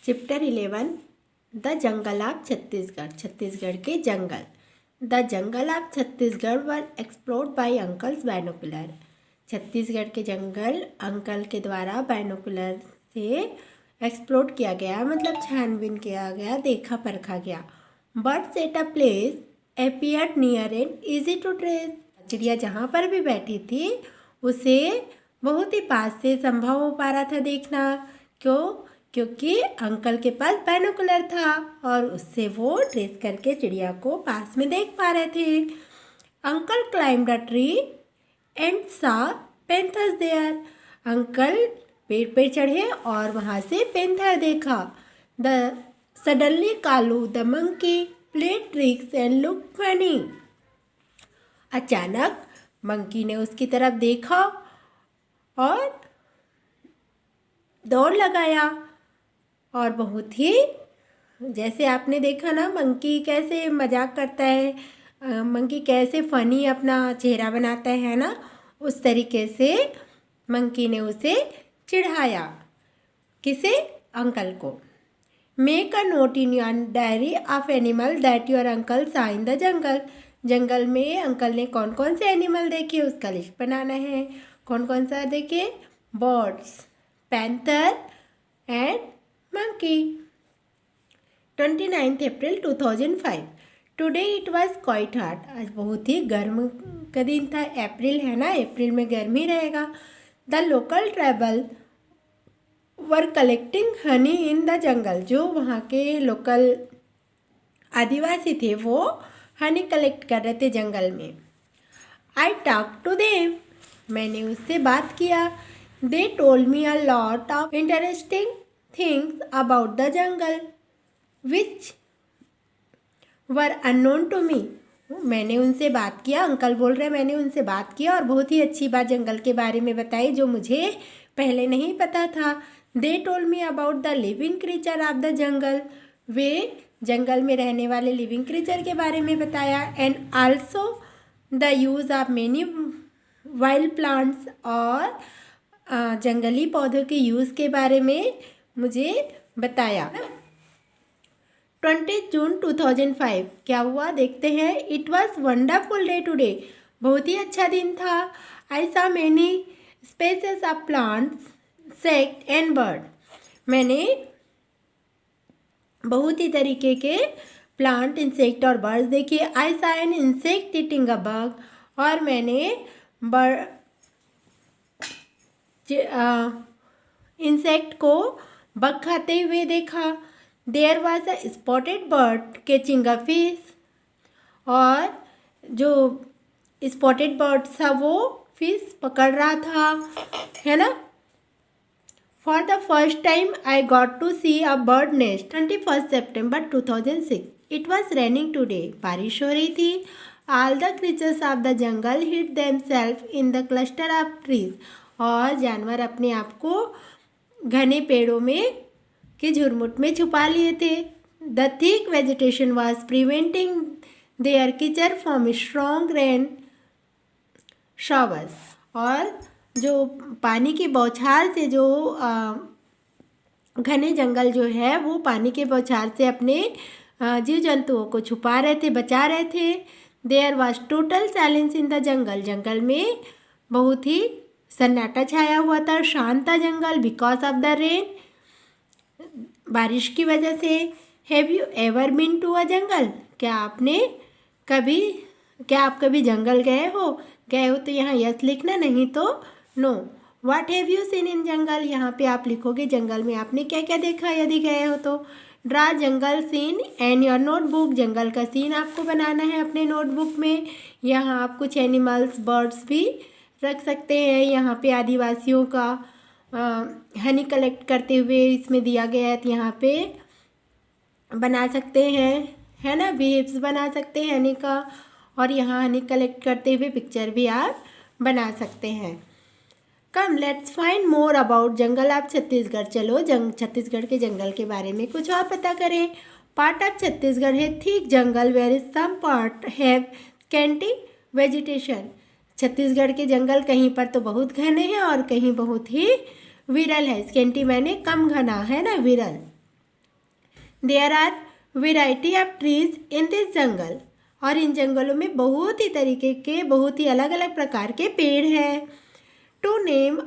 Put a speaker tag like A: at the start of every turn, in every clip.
A: Chapter 11 the jungle of Chhattisgarh, Chhattisgarh के जंगल। The jungle of Chhattisgarh were explored by uncle's binocular. Chhattisgarh के जंगल अंकल के द्वारा बायनोकुलर से एक्सप्लोर किया गया, मतलब छानबीन किया गया, देखा परखा गया। Birds at a place appeared near and easy to trace. चिड़िया जहाँ पर भी बैठी थी उसे बहुत ही पास से संभव हो पा रहा था देखना। क्योंकि अंकल के पास बायनोकुलर था और उससे वो ट्रेस करके चिड़िया को पास में देख पा रहे थे। Uncle climbed a tree and सा पैंथर्स देयर। अंकल पेड़ पे चढ़े और वहाँ से पैंथर देखा। The suddenly Kalu the monkey played tricks and look funny. अचानक मंकी ने उसकी तरफ देखा और दौड़ लगाया और बहुत ही, जैसे आपने देखा ना मंकी कैसे मजाक करता है, मंकी कैसे फनी अपना चेहरा बनाता है ना, उस तरीके से मंकी ने उसे चिढ़ाया। किसे? अंकल को। Make a note in your diary of animal that your uncle सा इन द जंगल। जंगल में अंकल ने कौन कौन से एनिमल देखे उसका लिस्ट बनाना है। कौन कौन सा देखे? Birds, panther and monkey। 29th April 2005। Today it was quite hot. आज बहुत ही गर्म का दिन था। अप्रैल है ना, अप्रैल में गर्म ही रहेगा। The local tribal were collecting Honey in the जंगल। जो वहाँ के लोकल आदिवासी थे वो हनी कलेक्ट कर रहे थे जंगल में। I talk to them. मैंने उससे बात किया। They told me a lot of interesting things about the jungle which were unknown to me। मैंने उनसे बात किया, अंकल बोल रहे मैंने उनसे बात किया और बहुत ही अच्छी बात जंगल के बारे में बताई जो मुझे पहले नहीं पता था। They told me about the living creature of the jungle. वे जंगल में रहने वाले लिविंग क्रीचर के बारे में बताया। And also the use of many wild plants. और जंगली पौधों के यूज़ के बारे में मुझे बताया। 20 जून 2005 क्या हुआ देखते हैं। It was wonderful day today. बहुत ही अच्छा दिन था। आई सा many spaces of plants, insect and bird. मैंने बहुत ही तरीके के प्लांट, इंसेक्ट और बर्ड्स देखे। I saw an insect eating a bug. और मैंने इंसेक्ट को बग खाते हुए देखा। There was a spotted bird catching a fish. और जो स्पॉटेड बर्ड था वो फिश पकड़ रहा था, है ना। For the first time I got to see a bird nest. 21 September 2006। It was raining today. बारिश हो रही थी। All the creatures of the jungle hid themselves in the cluster of trees. और जानवर अपने आप को घने पेड़ों में के झुरमुट में छुपा लिए थे। The thick vegetation was preventing their creature from strong rain showers. और जो पानी की बौछार से जो घने जंगल जो है वो पानी के बौछार से अपने जीव जंतुओं को छुपा रहे थे, बचा रहे थे। There was total silence in the jungle. जंगल में बहुत ही सन्नाटा छाया हुआ था, शांत था जंगल। बिकॉज ऑफ द रेन, बारिश की वजह से। Have you ever been to a jungle. क्या आप कभी जंगल गए हो? गए हो तो यहाँ यस लिखना, नहीं तो no. What have you seen in jungle. यहाँ पे आप लिखोगे जंगल में आपने क्या क्या देखा यदि गए हो तो। Draw jungle scene and your notebook. जंगल का सीन आपको बनाना है अपने नोटबुक में। यहाँ आप कुछ एनिमल्स, बर्ड्स भी रख सकते हैं। यहाँ पे आदिवासियों का हनी कलेक्ट करते हुए इसमें दिया गया है, तो यहाँ पे बना सकते हैं, है ना। वेव्स बना सकते हैं हनी का। और यहाँ हनी कलेक्ट करते हुए पिक्चर भी आप बना सकते हैं। Come let's find more about jungle of Chhattisgarh. चलो छत्तीसगढ़ के जंगल के बारे में कुछ और पता करें। पार्ट ऑफ छत्तीसगढ़ है thick jungle where is some part have scanty vegetation. Chhattisgarh के जंगल कहीं पर तो बहुत घने हैं और कहीं बहुत ही विरल है। स्कैंटी मैंने कम घना, है ना, विरल। There are variety of trees in this jungle, और इन जंगलों में बहुत ही तरीके के, बहुत ही अलग अलग प्रकार के पेड़ हैं। To name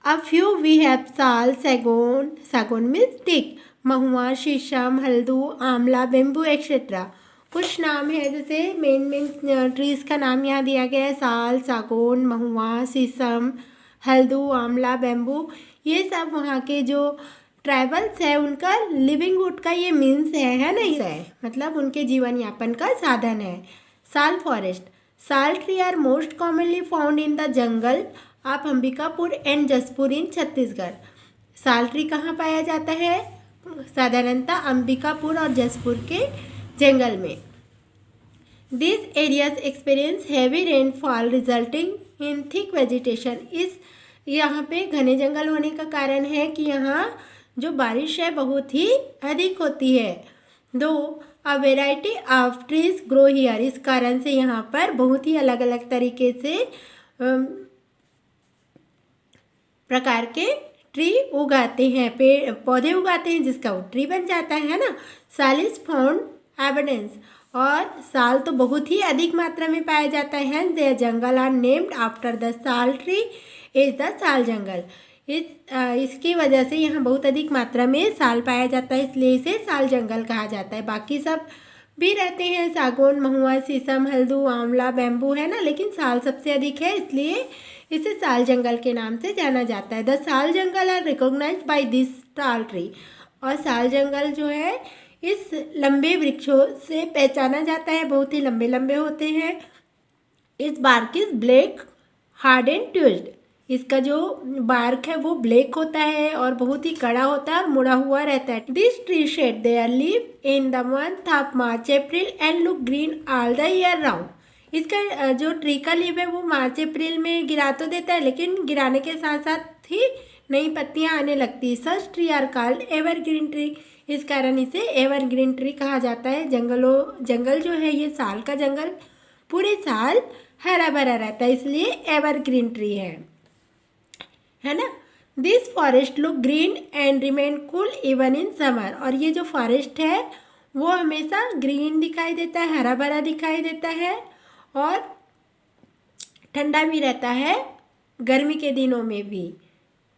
A: a few we have sal, sagon, सागौन मीन्स टिक, महुआ, शीशम, हल्दू, आंवला, बेम्बू एक्सेट्रा। कुछ नाम है, जैसे मेन ट्रीज का नाम यहाँ दिया गया है, साल, सागौन, महुआ, शीशम, हल्दू, आंवला, बेम्बू। ये सब वहाँ के जो ट्राइबल्स है उनका लिविंगहुड का ये मीन्स है ना, ये है मतलब उनके जीवन यापन का साधन है। Sal forest, sal tree are most commonly found in the jungle of Ambikapur and Jashpur in Chhattisgarh. Sal tree कहाँ पाया जाता है? साधारणतः अंबिकापुर और जसपुर के जंगल में। This areas experience heavy rainfall resulting in thick vegetation. इस यहाँ पे घने जंगल होने का कारण है कि यहाँ जो बारिश है बहुत ही अधिक होती है। दो a variety of trees grow here, इस कारण से यहाँ पर बहुत ही अलग अलग तरीके से प्रकार के ट्री उगाते हैं, पेड़ पौधे उगाते हैं, जिसका वो ट्री बन जाता है ना। साल इज फाउंड एविडेंस, और साल तो बहुत ही अधिक मात्रा में पाया जाता है। The jungle are named after the sal tree is the sal jungle. इसकी वजह से यहाँ बहुत अधिक मात्रा में साल पाया जाता है, इसलिए इसे साल जंगल कहा जाता है। बाकी सब भी रहते हैं, सागौन, महुआ, शीशम, हल्दू, आंवला, बैम्बू है ना, लेकिन साल सबसे अधिक है, इसलिए इसे साल जंगल के नाम से जाना जाता है। The sal jungle are recognised by this साल ट्री, और साल जंगल जो है इस लंबे वृक्षों से पहचाना जाता है, बहुत ही लंबे लंबे होते हैं। इस bark is black, hard and twisted, इसका जो बार्क है वो ब्लैक होता है और बहुत ही कड़ा होता है और मुड़ा हुआ रहता है। This tree shade there leave in the month of March April and look green all the year round. इसका जो ट्री का लीव है वो मार्च अप्रैल में गिरा तो देता है, लेकिन गिराने के साथ साथ ही नई पत्तियां आने लगती है। Such tree are called evergreen tree, इस कारण इसे एवरग्रीन ट्री कहा जाता है। जंगल जो है ये साल का जंगल पूरे साल हरा भरा रहता है, इसलिए एवरग्रीन ट्री है ना। This forest look green and remain cool even in summer, और ये जो फॉरेस्ट है वो हमेशा ग्रीन दिखाई देता है, हरा भरा दिखाई देता है और ठंडा भी रहता है गर्मी के दिनों में भी,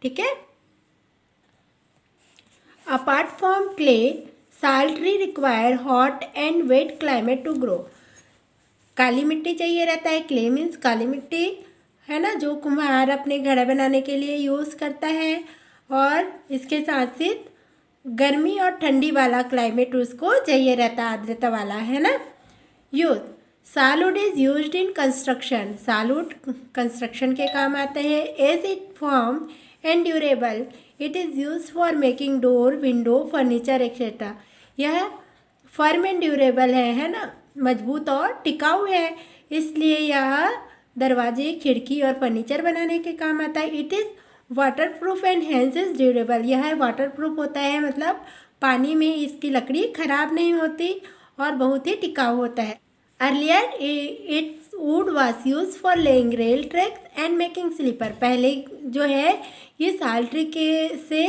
A: ठीक है। Apart from clay, sal tree require hot and wet climate to grow. काली मिट्टी चाहिए रहता है, क्ले मीन्स काली मिट्टी है ना, जो कुम्हार अपने घर बनाने के लिए यूज़ करता है, और इसके साथ साथ गर्मी और ठंडी वाला क्लाइमेट उसको चाहिए रहता है, आर्द्रता वाला, है ना। Use salwood is used in construction, salwood construction के काम आते हैं। As it firm and durable, it is use for making door, window, furniture etcetera. यह फर्म एंड ड्यूरेबल है ना, मजबूत और टिकाऊ है, इसलिए यह दरवाजे, खिड़की और फर्नीचर बनाने के काम आता है। It is water proof and hence is durable, यह वाटर प्रूफ होता है, मतलब पानी में इसकी लकड़ी खराब नहीं होती और बहुत ही टिकाऊ होता है। Earlier its wood was use for laying rail tracks and making sleeper, पहले जो है ये साल ट्री के से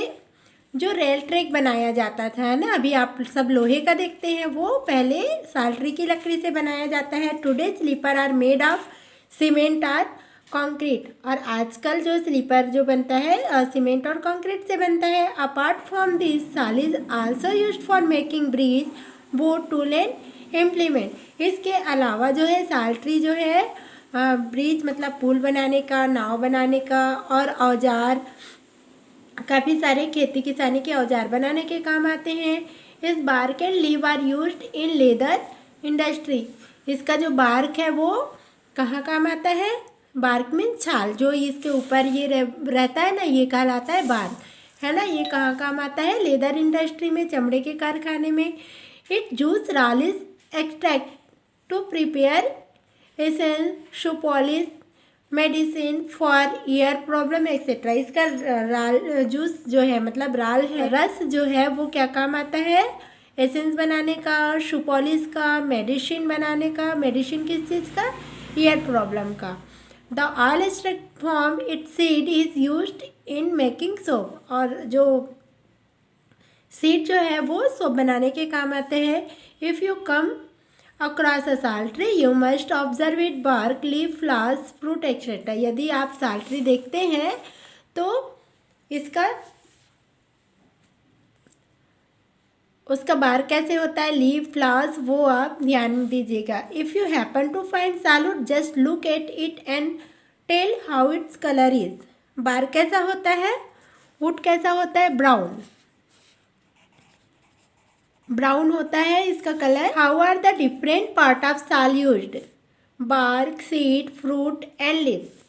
A: जो रेल ट्रैक बनाया जाता था ना, अभी आप सब लोहे का देखते हैं, वो पहले साल ट्री की लकड़ी से बनाया जाता है। Today sleeper are made of cement और कंक्रीट, और आजकल जो स्लीपर जो बनता है सीमेंट और कंक्रीट से बनता है। अपार्ट फ्रॉम दिस, साल is also used for making bridge, boat, tool and implement. इसके अलावा जो है साल ट्री जो है ब्रिज मतलब पुल बनाने का, नाव बनाने का, और औजार, काफ़ी सारे खेती किसानी के औजार बनाने के काम आते हैं। इस bark and leave are used in leather industry, इसका जो बार्क है वो कहाँ काम आता है? बार्क मीन छाल, जो इसके ऊपर ये रहता है ना, ये कहलाता है बार्क, है ना। ये कहाँ काम आता है? लेदर इंडस्ट्री में, चमड़े के कारखाने में। It juice ral is extract to prepare essence, shoe polish, medicine for ear problem etcetera. इसका राल जूस जो है मतलब राल है, रस जो है वो क्या काम आता है? एसेंस बनाने का, शू पॉलिश का, मेडिसिन बनाने का। मेडिसिन किस चीज़ का? ईयर प्रॉब्लम का। The all extract from it seed is used in making soap, और जो सीड जो है वो सोप बनाने के काम आते हैं। If you come across a sal tree you must observe it bark leaf flowers fruit etcetera. यदि आप साल ट्री देखते हैं तो इसका उसका बार्क कैसे होता है, लीफ फ्लावर्स, वो आप ध्यान दीजिएगा। If you happen to find salwood just look at it and tell how its colour is. Bark कैसा होता है, वुड कैसा होता है, ब्राउन, ब्राउन होता है इसका कलर। How are the different part of sal used, bark, seed, fruit and leaves.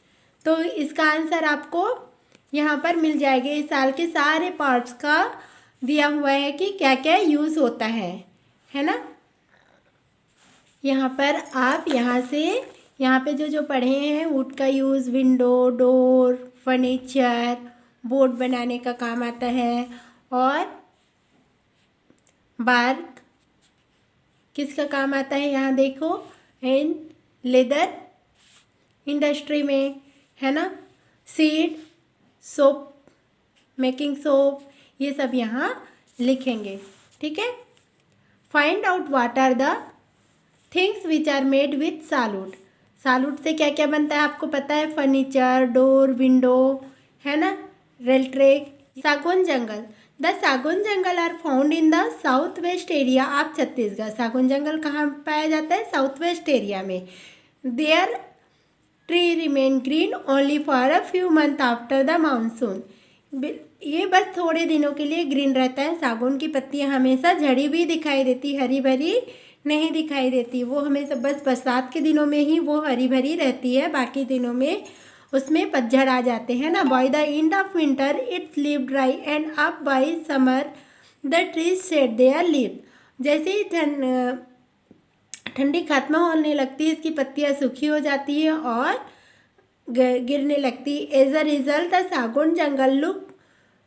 A: तो इसका आंसर आपको यहाँ पर मिल जाएगा। इस साल के सारे पार्ट्स का दिया हुआ है कि क्या क्या यूज़ होता है ना। यहाँ पर आप यहाँ पे जो पढ़े हैं, वुड का use window, door, furniture, board बनाने का काम आता है, और बार्क किसका काम आता है, यहाँ देखो, इन लेदर इंडस्ट्री में, है ना। सीड, सोप, मेकिंग सोप, ये सब यहाँ लिखेंगे, ठीक है। Find out what are the things which are made with salwood. Salwood से क्या क्या बनता है आपको पता है, फर्नीचर, डोर, विंडो, है ना, रेल ट्रैक। सागौन जंगल, the sagaun jungle are found in the south west area of Chhattisgarh. सागौन जंगल कहाँ पाया जाता है, साउथ वेस्ट एरिया में। Their tree remain green only for a few month after the monsoon. ये बस थोड़े दिनों के लिए ग्रीन रहता है। सागौन की पत्तियां हमेशा झड़ी भी दिखाई देती, हरी भरी नहीं दिखाई देती। वो हमेशा बस बरसात के दिनों में ही वो हरी भरी रहती है, बाकी दिनों में उसमें पतझड़ आ जाते हैं ना। By the end of winter it's leave dry and up by summer the trees shade there leave. जैसे ही ठंडी खत्म होने लगती है, इसकी पत्तियां सूखी हो जाती है और गिरने लगती। As a result the sagaun jungle look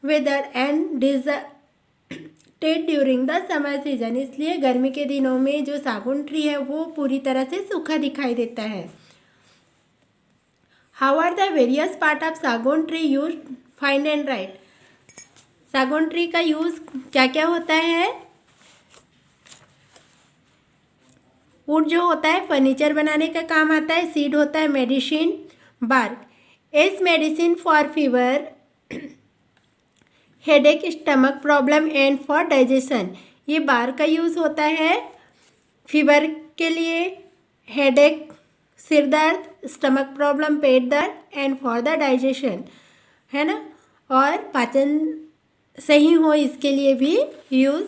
A: withered and deserted during the summer season. इसलिए गर्मी के दिनों में जो सागौन ट्री है वो पूरी तरह से सूखा दिखाई देता है। How are the various part of sagaun tree use, find and write. सागौन ट्री का यूज क्या क्या होता है। वुड जो होता है फर्नीचर बनाने का काम आता है। सीड होता है medicine, bark as medicine for fever, headache, stomach problem and for digestion. ये बार्क का यूज़ होता है फीवर के लिए, हेडेक, सिर दर्द, स्टमक प्रॉब्लम, पेट दर्द एंड फॉर द डाइजेशन, है ना, और पाचन सही हो इसके लिए भी यूज़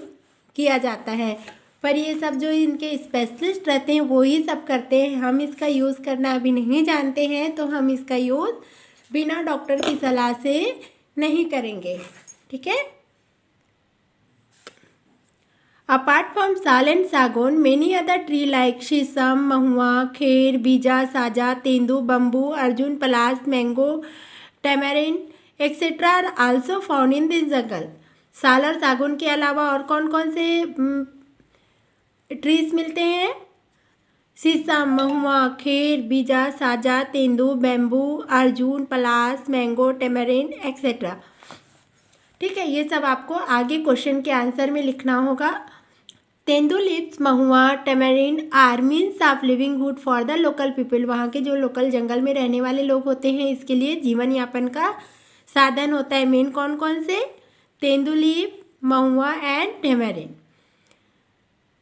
A: किया जाता है। पर ये सब जो इनके स्पेशलिस्ट रहते हैं वो ही सब करते हैं। हम इसका यूज़ करना अभी नहीं जानते हैं, तो हम इसका यूज़ बिना डॉक्टर की सलाह से नहीं करेंगे, ठीक है। Apart from sal and sagaun many other tree like sheesham, mahua, kher, bija, saja, tendu, bamboo, arjun, palash, mango, tamarind etcetera are also found in this jungle. साल और सागौन के अलावा और कौन कौन से ट्रीज मिलते हैं, शीशम, mahua, kher, bija, saja, tendu, bamboo, arjun, palash, mango, tamarind etcetera. ठीक है, ये सब आपको आगे क्वेश्चन के आंसर में लिखना होगा। Tendu leaves, mahua, tamarind are means of living wood for the local people. वहाँ के जो लोकल जंगल में रहने वाले लोग होते हैं इसके लिए जीवन यापन का साधन होता है। मेन कौन कौन से, tendu leave, mahua and tamarind.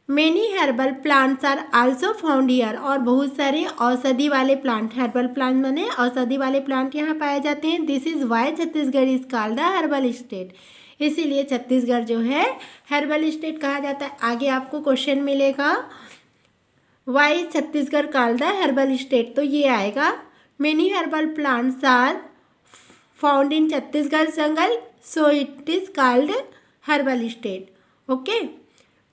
A: Many herbal plants are also found here. और बहुत सारे औषधि वाले प्लांट, हर्बल प्लांट माने औषधि वाले प्लांट यहाँ पाए जाते हैं। This is why Chhattisgarh is called the herbal state. इसीलिए छत्तीसगढ़ जो है हर्बल स्टेट कहा जाता है। आगे आपको क्वेश्चन मिलेगा why Chhattisgarh called the herbal state, तो ये आएगा many herbal plants are found in Chhattisgarh jungle, so it is called herbal state. Okay,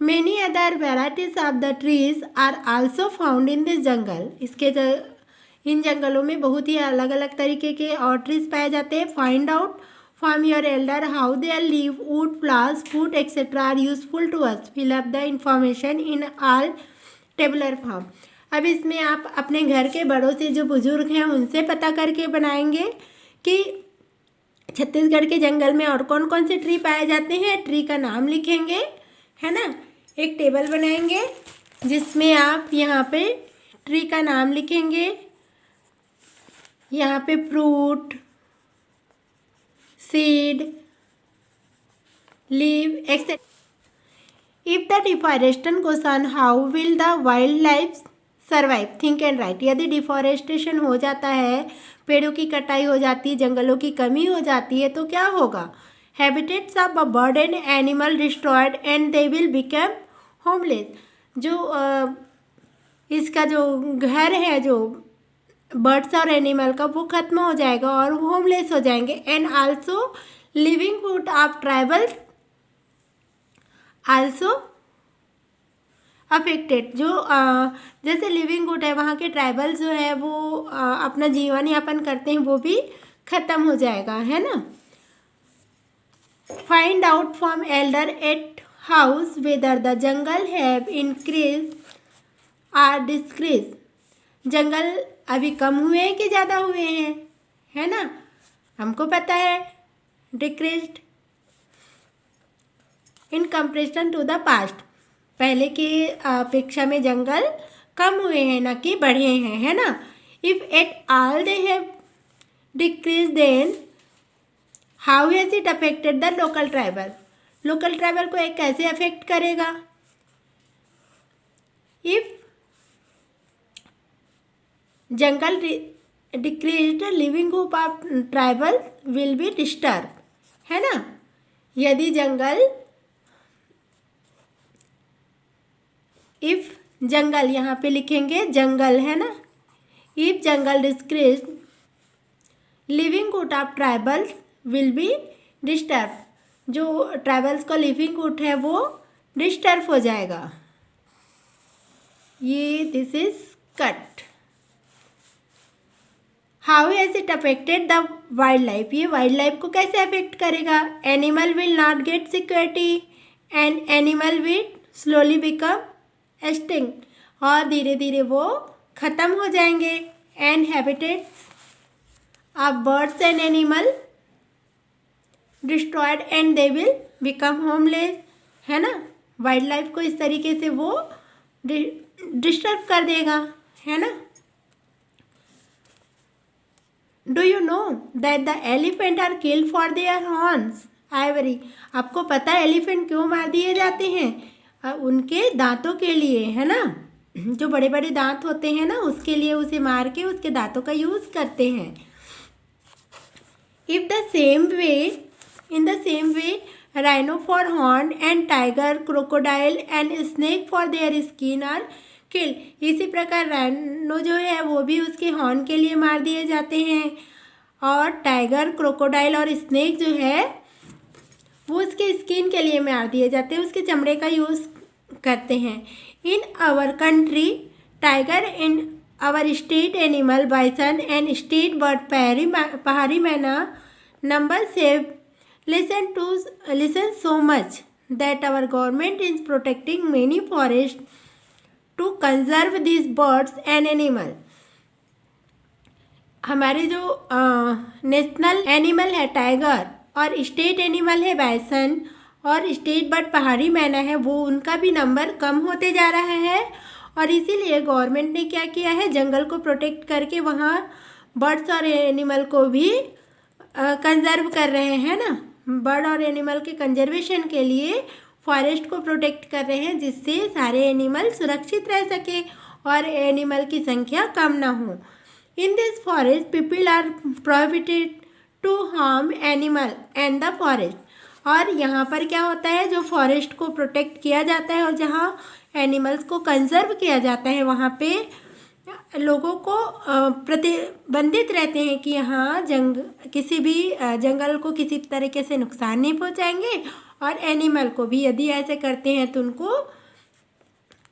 A: Many other varieties of the trees are also found in this jungle. इन जंगलों में बहुत ही अलग अलग तरीके के और ट्रीज पाए जाते हैं। Find out from your elder how their leave, wood, flowers, fruit etcetera are useful to us. Fill up the information in all tabular form. अब इसमें आप अपने घर के बड़ों से जो बुजुर्ग हैं उनसे पता करके बनाएंगे कि छत्तीसगढ़ के जंगल में और कौन कौन से ट्री पाए जाते हैं, ट्री का नाम लिखेंगे, है ना। एक टेबल बनाएंगे जिसमें आप यहाँ पे ट्री का नाम लिखेंगे, यहाँ पे fruit, seed, leave etcetera. If the deforestation goes on, how will the wild life survive, think and right. यदि डिफॉरेस्टेशन हो जाता है, पेड़ों की कटाई हो जाती है, जंगलों की कमी हो जाती है, तो क्या होगा। Habitats of bird and animal destroyed and they will become homeless. जो इसका जो घर है जो बर्ड्स और एनिमल का, वो खत्म हो जाएगा और होमलेस हो जाएंगे। And also livelihood of tribal also affected. जो जैसे लिविंगहुड है, वहाँ के ट्राइबल्स जो है वो अपना जीवन यापन करते हैं, वो भी खत्म हो जाएगा, है ना। Find out from elder at house whether the jungle have increase or decrease. जंगल अभी कम हुए हैं कि ज़्यादा हुए हैं, है ना। हमको पता है decreased in comparison to the past. पहले की अपेक्षा में जंगल कम हुए हैं, ना कि बढ़े हैं, है ना। If at all they have decrease then how has it affected the local tribal. Local tribal को एक कैसे अफेक्ट करेगा। If jungle decreased, livelihood of tribal will be disturb, है ना। यदि जंगल, इफ जंगल यहाँ पे लिखेंगे जंगल, है ना। If jungle decreased, livelihood of tribals will be disturb. जो ट्राइबल्स का लिविंगहुड है वो डिस्टर्ब हो जाएगा। ये this is cut. How has it affected the wildlife. ये वाइल्ड लाइफ को कैसे अफेक्ट करेगा। Animal will not get security and animal will slowly become extinct. और धीरे धीरे वो ख़त्म हो जाएंगे। And habitats of birds and animal destroyed and they will become homeless, है ना। वाइल्ड लाइफ को इस तरीके से वो डिस्टर्ब कर देगा, है ना। Do you know that the elephant are killed for their horns ivory. आपको पता है एलिफेंट क्यों मार दिए जाते हैं। उनके दांतों के लिए, है ना। जो बड़े बड़े दांत होते हैं ना, उसके लिए उसे मार के उसके दांतों का यूज़ करते हैं। If the same way in the same way rhino for horn and tiger, crocodile and snake for their skin are killed. इसी प्रकार राइनो जो है वो भी उसके हॉर्न के लिए मार दिए जाते हैं, और टाइगर, क्रोकोडाइल और स्नेक जो है वो उसके स्किन के लिए मार दिए जाते हैं, उसके चमड़े का यूज़ करते हैं। In our country tiger, in our state animal bison and state bird pahadi myna number save listen so much that our government is protecting many forests to conserve these birds and animal। हमारे जो national animal है tiger, और state animal है bison, और state bird pahadi मैना है, वो उनका भी नंबर कम होते जा रहा है। और इसीलिए गवर्नमेंट ने क्या किया है, जंगल को प्रोटेक्ट करके वहाँ बर्ड्स और एनिमल को भी कंजर्व कर रहे हैं ना। बर्ड और एनिमल के कंजर्वेशन के लिए फॉरेस्ट को प्रोटेक्ट कर रहे हैं, जिससे सारे एनिमल सुरक्षित रह सके और एनिमल की संख्या कम ना हो। In this forest people are prohibited to harm animal and the forest. और यहाँ पर क्या होता है, जो फॉरेस्ट को प्रोटेक्ट किया जाता है और जहाँ एनिमल्स को कंजर्व किया जाता है, वहाँ पे लोगों को प्रतिबंधित रहते हैं कि यहाँ किसी भी जंगल को किसी तरीके से नुकसान नहीं पहुँचाएंगे, और एनिमल को भी यदि ऐसे करते हैं तो उनको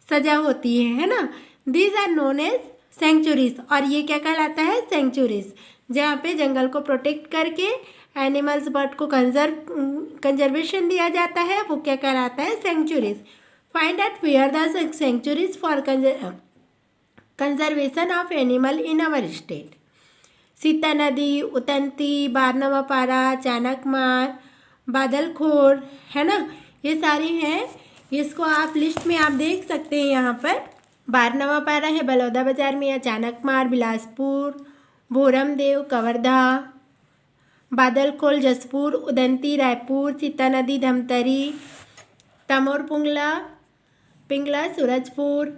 A: सज़ा होती है ना। These are known as sanctuaries. और ये क्या कहलाता है, सेंचुरीज, जहाँ पे जंगल को प्रोटेक्ट करके एनिमल्स बर्ड को कंजर्वेशन दिया जाता है, वो क्या कहलाता है, sanctuaries. Find out where the sanctuaries for conservation of animal in our state. Sita Nadi, Udanti, बारहवां पारा, चाणकमार, बादलखोर, है ना, ये सारी हैं। इसको आप लिस्ट में आप देख सकते हैं यहाँ पर। बारहवां पारा है बलौदा बाजार में, या चाणकमार बिलासपुर, भोरमदेव कवर्धा, बादलखोल जसपुर, उदंती रायपुर, सीता नदी धमतरी, तमोर पिंगला सूरजपुर,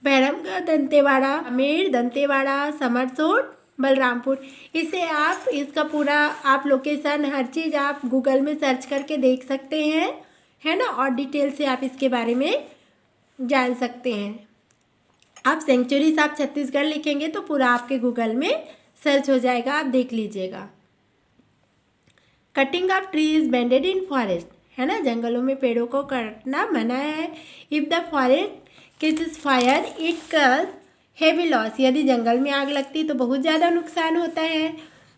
A: भैरमगढ़ दंतेवाड़ा, अमेर दंतेवाड़ा, समरसोट बलरामपुर। इसे आप इसका पूरा आप लोकेशन हर चीज़ आप गूगल में सर्च करके देख सकते हैं, है ना, और डिटेल से आप इसके बारे में जान सकते हैं। आप सेंचुरीज आप छत्तीसगढ़ लिखेंगे तो पूरा आपके गूगल में सर्च हो जाएगा, आप देख लीजिएगा। Cutting of trees banned in forest, है ना, जंगलों में पेड़ों को काटना मना है। If the forest catches fire it cause heavy loss, यदि जंगल में आग लगती तो बहुत ज़्यादा नुकसान होता है।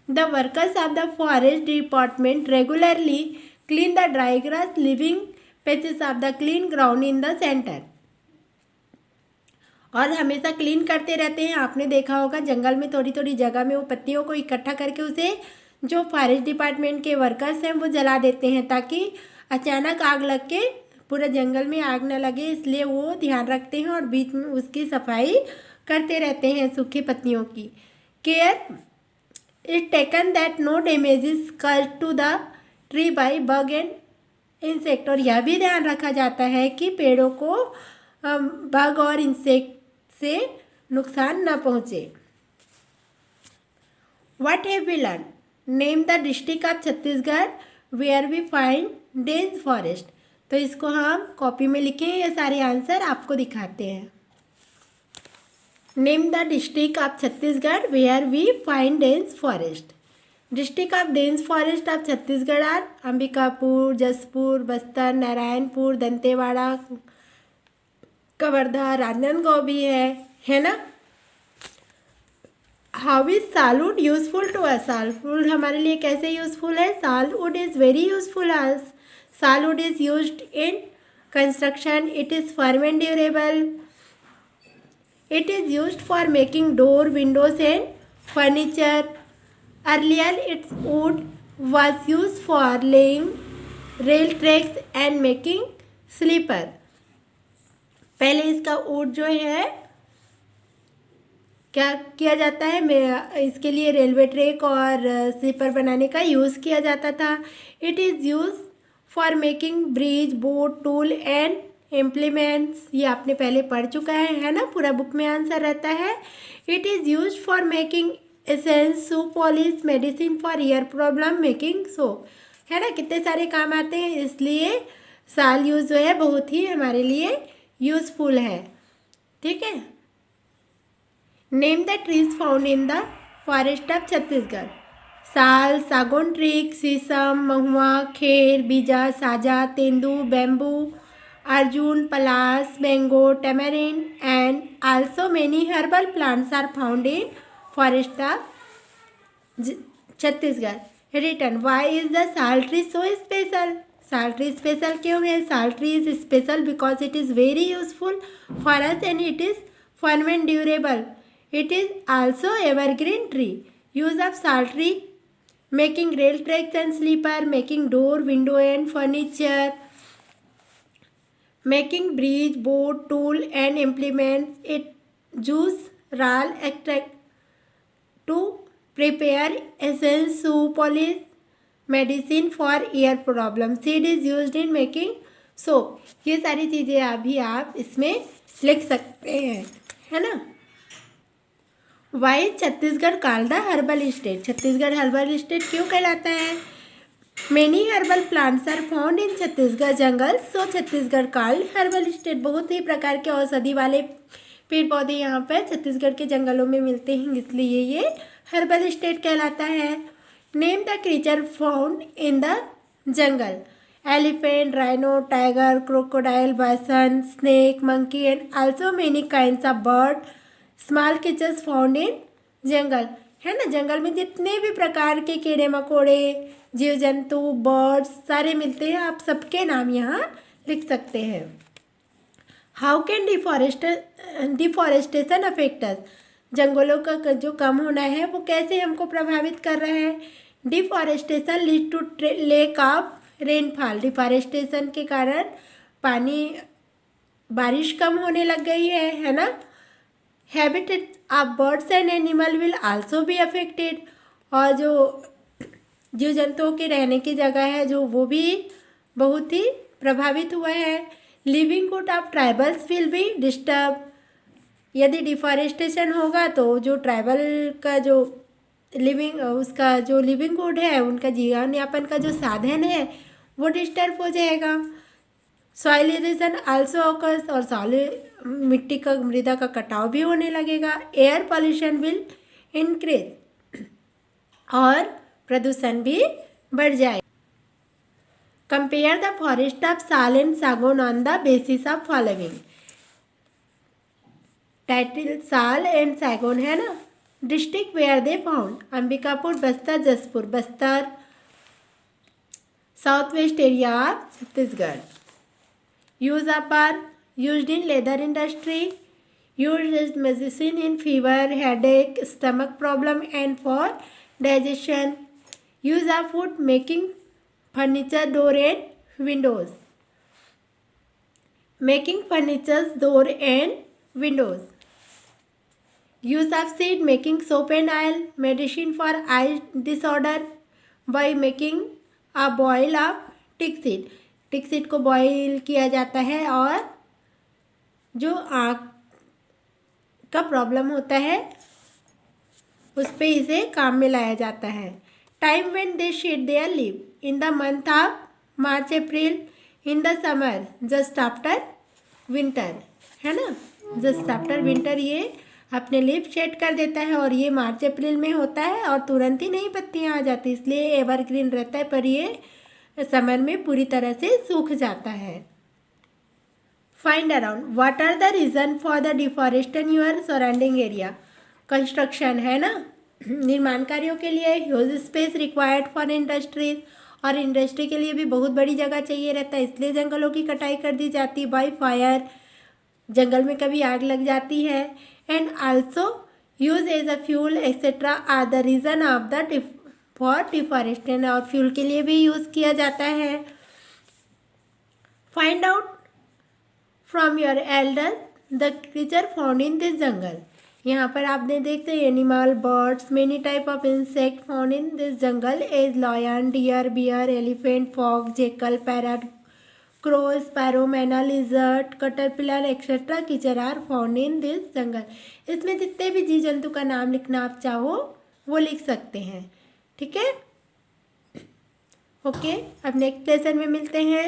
A: The workers of the forest department regularly clean the dry grass living patches of the clean ground in the centre, और हमेशा क्लीन करते रहते हैं। आपने देखा होगा जंगल में थोड़ी थोड़ी जगह में वो पत्तियों को इकट्ठा करके उसे जो फॉरेस्ट डिपार्टमेंट के वर्कर्स हैं वो जला देते हैं, ताकि अचानक आग लग के पूरा जंगल में आग न लगे, इसलिए वो ध्यान रखते हैं और बीच में उसकी सफाई करते रहते हैं सूखी पत्तियों की। Care is taken that no damage is caused to the tree by bug and insect, और यह भी ध्यान रखा जाता है कि पेड़ों को बग और इंसेक्ट से नुकसान न पहुँचे। What have we learned? Name the district of Chhattisgarh where we find dense forest। तो इसको हम कॉपी में लिखें, ये सारे आंसर आपको दिखाते हैं। Name the district of Chhattisgarh where we find dense forest। District of dense forest of Chhattisgarh are Ambikapur, Jashpur, Bastar, Narayanpur, Dantewada, Kawardha, Rajnandgaon भी है ना। How is salwood useful to us, salwood हमारे लिए कैसे यूजफुल है। Salwood is very useful us, salwood is used in construction, it is firm and durable, it is used for making door, windows and furniture. Earlier its wood was use for laying rail tracks and making sleeper. पहले इसका would जो है क्या किया जाता है, इसके लिए रेलवे ट्रैक और स्लीपर बनाने का यूज़ किया जाता था। It is use for making bridge, boat, tool and implements, ये आपने पहले पढ़ चुका है ना, पूरा बुक में आंसर रहता है। It is use for making essence, so polish, medicine for ear problem, making soap, है ना, कितने सारे काम आते हैं, इसलिए साल यूज जो है बहुत ही हमारे लिए यूजफुल है। ठीक है। Name the trees found in the forest of Chhattisgarh. Sal, sagaun tree, sheesham, mahua, kher, bija, saja, tendu, bamboo, arjun, palash, mango, tamarind and also many herbal plants are found in forest of Chhattisgarh. Return why is the sal tree so special, साल tree special क्यों है। Sal tree is special because it is very useful for us and it is firm and durable. It is also evergreen tree. Use of sal tree, making rail tracks and sleeper, making door, window and furniture, making bridge, boat, tool and implements. It juice, roll, extract to prepare essence, soup, polish, medicine for ear problem. Seed is used in making soap. ये सारी चीज़ें अभी आप इसमें लिख सकते हैं, है ना। Why Chhattisgarh called the herbal state, Chhattisgarh herbal state क्यों कहलाता है। Many herbal plants are found in Chhattisgarh jungle, so Chhattisgarh called herbal state. बहुत ही प्रकार के औषधि वाले पेड़ पौधे यहाँ पर छत्तीसगढ़ के जंगलों में मिलते हैं, इसलिए ये हर्बल स्टेट कहलाता है। Name the creature found in the jungle. Elephant, rhino, tiger, crocodile, bison, snake, monkey and also many kinds of bird, small creatures found in jungle, है ना। जंगल में जितने भी प्रकार के कीड़े मकोड़े, जीव जंतु, बर्ड्स सारे मिलते हैं, आप सबके नाम यहाँ लिख सकते हैं। How can deforestation affect us, जंगलों का जो कम होना है वो कैसे हमको प्रभावित कर रहा है। Deforestation lead to lack of rainfall, deforestation के कारण पानी बारिश कम होने लग गई है ना। Habitat of birds and animal will also be affected, और जो जीव जंतुओं के रहने की जगह है जो वो भी बहुत ही प्रभावित हुआ है। Livelihood of tribals will be disturb, यदि डिफॉरेस्टेशन होगा तो जो ट्राइबल का जो उसका जो लिविंगहुड है, उनका जीवन यापन का जो साधन है वो डिस्टर्ब हो जाएगा। सॉइल इरोजन आल्सो ऑकर्स, और मिट्टी का मृदा का कटाव भी होने लगेगा। एयर पॉल्यूशन विल इंक्रीज, और प्रदूषण भी बढ़ जाए। Compare the forest of sal and sagaun on the basis of following. Title sal and sagaun है ना। District where they found, Ambikapur, Bastar, Jashpur, Bastar, south west area of Chhattisgarh. Use of are used in leather industry, used as medicine in fever, headache, stomach problem and for digestion. Use of wood making furniture, door and windows, making furnitures, door and windows. Use of seed making soap and oil, medicine for eye disorder by making a boil of tick seed. Tick seed को boil किया जाता है और जो आँख का problem होता है उस पे इसे काम में लाया जाता है। Time when they shade there leave in the month of March April, in the summer just after winter, है ना। जस्ट आफ्टर विंटर ये अपने लीफ शेड कर देता है, और ये मार्च अप्रैल में होता है और तुरंत ही नई पत्तियाँ आ जाती, इसलिए एवरग्रीन रहता है, पर ये समर में पूरी तरह से सूख जाता है। Find around what are the reason for the deforestation your surrounding area. Construction है ना, निर्माण कार्यों के लिए huge space required for industries, और इंडस्ट्री के लिए भी बहुत बड़ी जगह चाहिए रहता है, इसलिए जंगलों की कटाई कर दी जाती है। बाय फायर, जंगल में कभी आग लग जाती है। And also use as a fuel etcetera are the reason of the for deforestation, और फ्यूल के लिए भी यूज़ किया जाता है। Find out from your elder the creature found in this jungle. यहाँ पर आपने देखते हैं animal, birds, many type of insect found in this jungle as lion, deer, bear, elephant, fox, jackal, parrot, crow, sparrow, myna, lizard, caterpillar etcetera creature are found in this जंगल। इसमें जितने भी जीव जंतु का नाम लिखना आप चाहो वो लिख सकते हैं, ठीक है। ओके, अब नेक्स्ट लेसन में मिलते हैं।